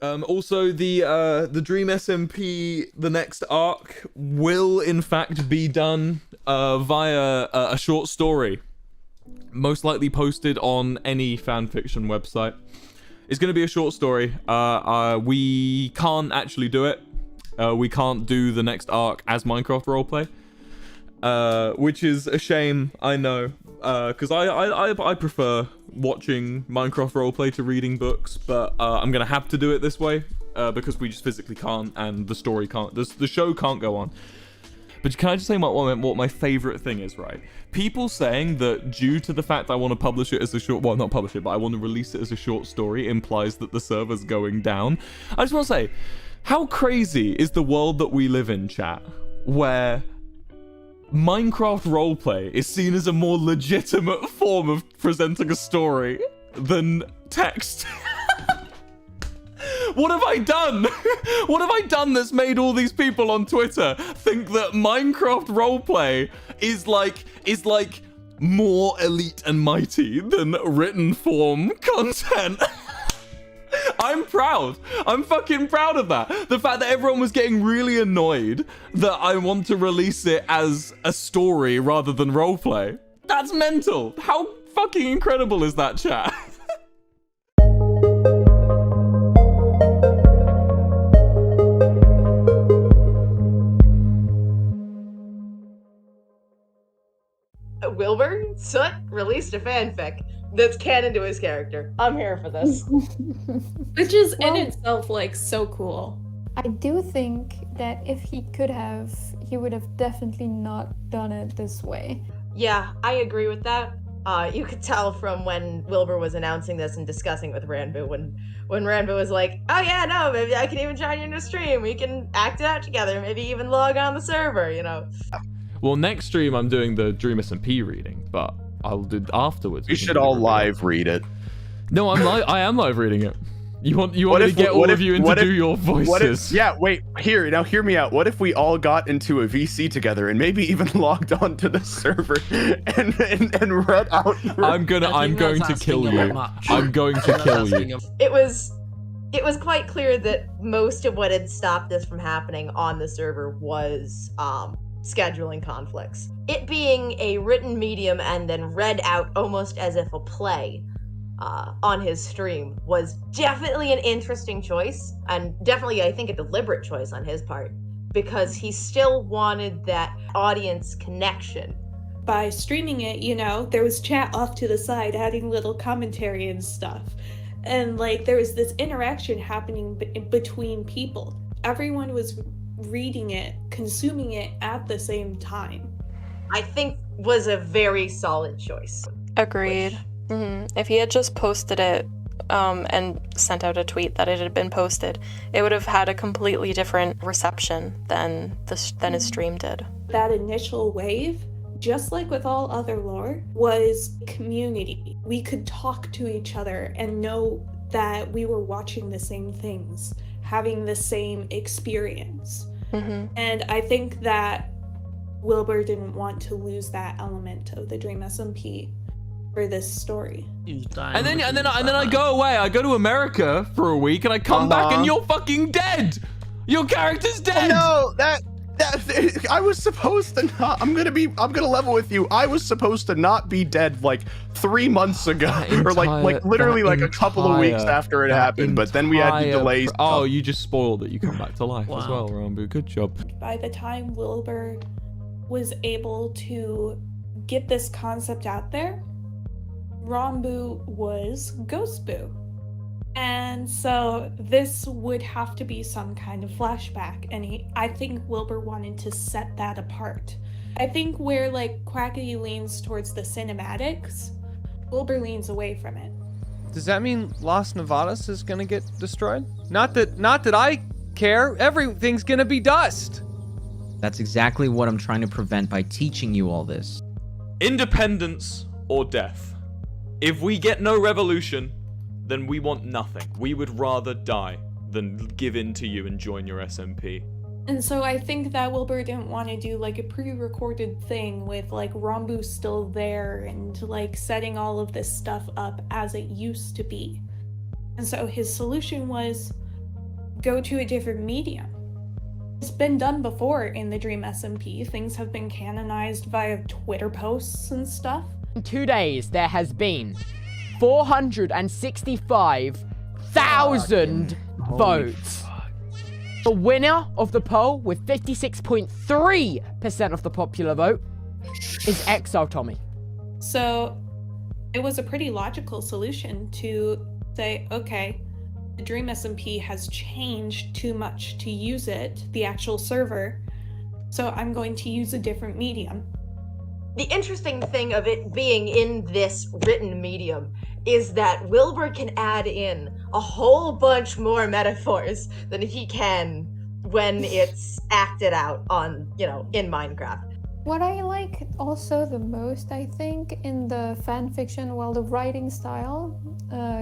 Also, the Dream SMP, the next arc, will in fact be done via a short story, most likely posted on any fanfiction website. It's going to be a short story. We can't actually do it. We can't do the next arc as Minecraft roleplay, which is a shame, I know, because I prefer watching Minecraft roleplay to reading books, but I'm gonna have to do it this way because we just physically can't, and the story can't, the show can't go on. But can I just say what my favorite thing is, right? People saying that due to the fact I want to publish it as a short, well, not publish it, but I want to release it as a short story implies that the server's going down. I just want to say, how crazy is the world that we live in, chat, where Minecraft roleplay is seen as a more legitimate form of presenting a story than text? What have I done? What have I done that's made all these people on Twitter think that Minecraft roleplay is like more elite and mighty than written form content? I'm proud. I'm fucking proud of that. The fact that everyone was getting really annoyed that I want to release it as a story rather than roleplay. That's mental. How fucking incredible is that, chat? Wilbur Soot released a fanfic that's canon to his character. I'm here for this. Which is in itself like so cool. I do think that if he could have, he would have definitely not done it this way. Yeah, I agree with that. You could tell from when Wilbur was announcing this and discussing with Ranbu, when Ranbu was like, oh yeah, no, maybe I can even join you in a stream. We can act it out together, maybe even log on the server, you know. Well, next stream I'm doing the Dream SMP reading, but I'll do afterwards. We should all live read it. No, I am live reading it. You want me to get all of you in to do your voices? Yeah, wait, now hear me out. What if we all got into a VC together and maybe even logged on to the server and read out? I'm going to kill you. I'm going to kill you. It was quite clear that most of what had stopped this from happening on the server was scheduling conflicts. It being a written medium and then read out almost as if a play on his stream was definitely an interesting choice, and definitely I think a deliberate choice on his part, because he still wanted that audience connection. By streaming it, you know, there was chat off to the side adding little commentary and stuff, and like there was this interaction happening between people. Everyone was reading it, consuming it at the same time. I think was a very solid choice. Agreed. If he had just posted it and sent out a tweet that it had been posted, it would have had a completely different reception than his stream did. That initial wave, just like with all other lore, was community. We could talk to each other and know that we were watching the same things, having the same experience. And I think that Wilbur didn't want to lose that element of the Dream SMP for this story. And then I go away. I go to America for a week, and I come back, and you're fucking dead. Your character's dead. Oh, no, that I was supposed to not. I'm gonna level with you. I was supposed to not be dead like 3 months ago, or like literally like a couple of weeks after it happened. But then we had the delays. Oh, you just spoiled it. You come back to life as well, Rambu. Good job. By the time Wilbur was able to get this concept out there, Rambu was Ghostboo. And so this would have to be some kind of flashback, and I think Wilbur wanted to set that apart. I think where like Quackity leans towards the cinematics, Wilbur leans away from it. Does that mean Las Nevadas is gonna get destroyed? Not that I care. Everything's gonna be dust. That's exactly what I'm trying to prevent by teaching you all this. Independence or death. If we get no revolution, then we want nothing. We would rather die than give in to you and join your SMP. And so I think that Wilbur didn't want to do like a pre-recorded thing with like Rambu still there and like setting all of this stuff up as it used to be. And so his solution was, go to a different medium. It's been done before in the Dream SMP. Things have been canonized via Twitter posts and stuff. In 2 days, there has been 465,000 votes. The winner of the poll with 56.3% of the popular vote is NightAlchemy. So it was a pretty logical solution to say, okay, the Dream SMP has changed too much to use it, the actual server, so I'm going to use a different medium. The interesting thing of it being in this written medium is that Wilbur can add in a whole bunch more metaphors than he can when it's acted out on, in Minecraft. What I like also the most, I think, in the fanfiction, the writing style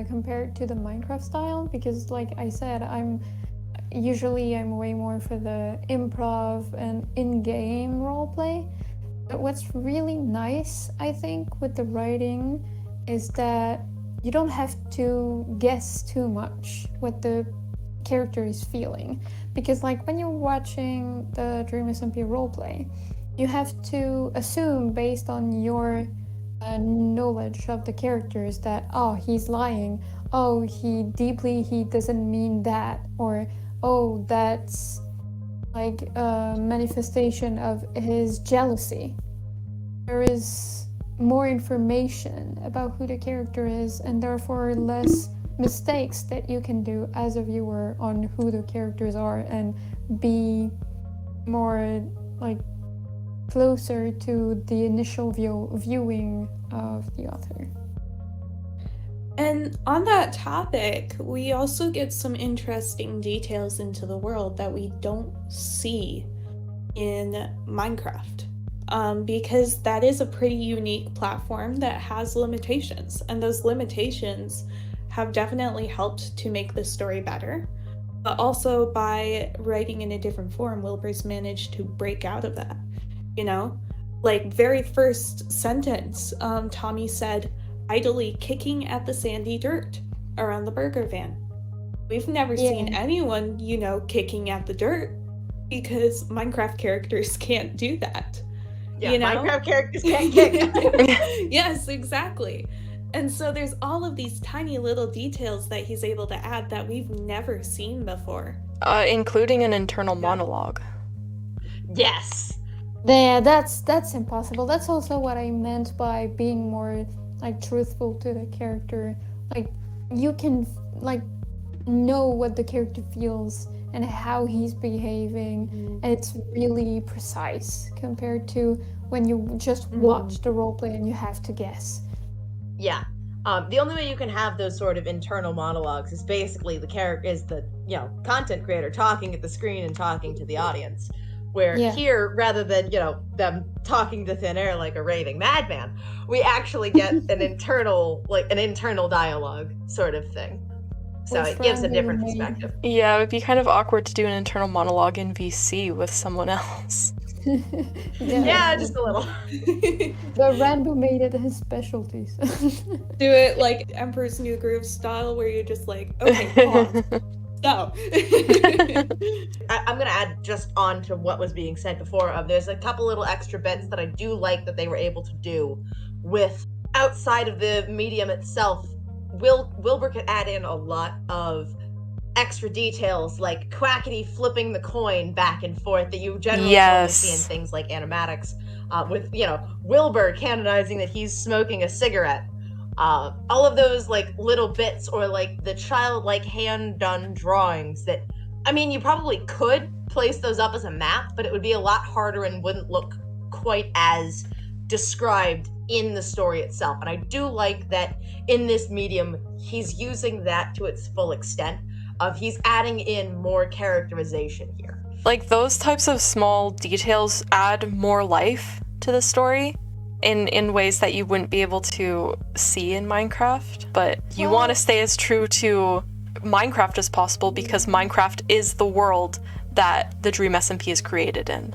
compared to the Minecraft style, because like I said, I'm way more for the improv and in-game roleplay. But what's really nice, I think, with the writing is that you don't have to guess too much what the character is feeling. Because like when you're watching the Dream SMP roleplay, you have to assume based on your knowledge of the characters that, oh, he's lying, oh, he doesn't mean that, or oh, that's like a manifestation of his jealousy. There is more information about who the character is, and therefore less mistakes that you can do as a viewer on who the characters are, and be more like closer to the initial viewing of the author. And on that topic, we also get some interesting details into the world that we don't see in Minecraft. Because that is a pretty unique platform that has limitations, and those limitations have definitely helped to make the story better. But also by writing in a different form, Wilbur's managed to break out of that. Like very first sentence, Tommy said, idly kicking at the sandy dirt around the burger van. We've never seen anyone, kicking at the dirt, because Minecraft characters can't do that. Yeah, Minecraft characters can't kick. Yes, exactly. And so there's all of these tiny little details that he's able to add that we've never seen before. Including an internal monologue. Yes. Yeah, that's impossible. That's also what I meant by being more like truthful to the character. Like you can like know what the character feels and how he's behaving, and it's really precise compared to when you just watch the roleplay and you have to guess. Yeah. The only way you can have those sort of internal monologues is basically the character is the content creator talking at the screen and talking to the audience. Where here, rather than them talking to thin air like a raving madman, we actually get an internal dialogue sort of thing. So it gives a different perspective. Yeah, it would be kind of awkward to do an internal monologue in VC with someone else. Yeah, just a little. But Rambo made it his specialty. So. Do it like Emperor's New Groove style, where you're just like, okay, pause. So. I'm going to add just on to what was being said before. There's a couple little extra bits that I do like that they were able to do with outside of the medium itself. Wilbur could add in a lot of extra details, like Quackity flipping the coin back and forth that you generally only see in things like animatics. With Wilbur canonizing that he's smoking a cigarette. All of those like little bits, or like the childlike hand-done drawings that, you probably could place those up as a map, but it would be a lot harder and wouldn't look quite as described in the story itself. And I do like that in this medium, he's using that to its full extent. He's adding in more characterization here. Like those types of small details add more life to the story in ways that you wouldn't be able to see in Minecraft. But you want to stay as true to Minecraft as possible, because Minecraft is the world that the Dream SMP is created in.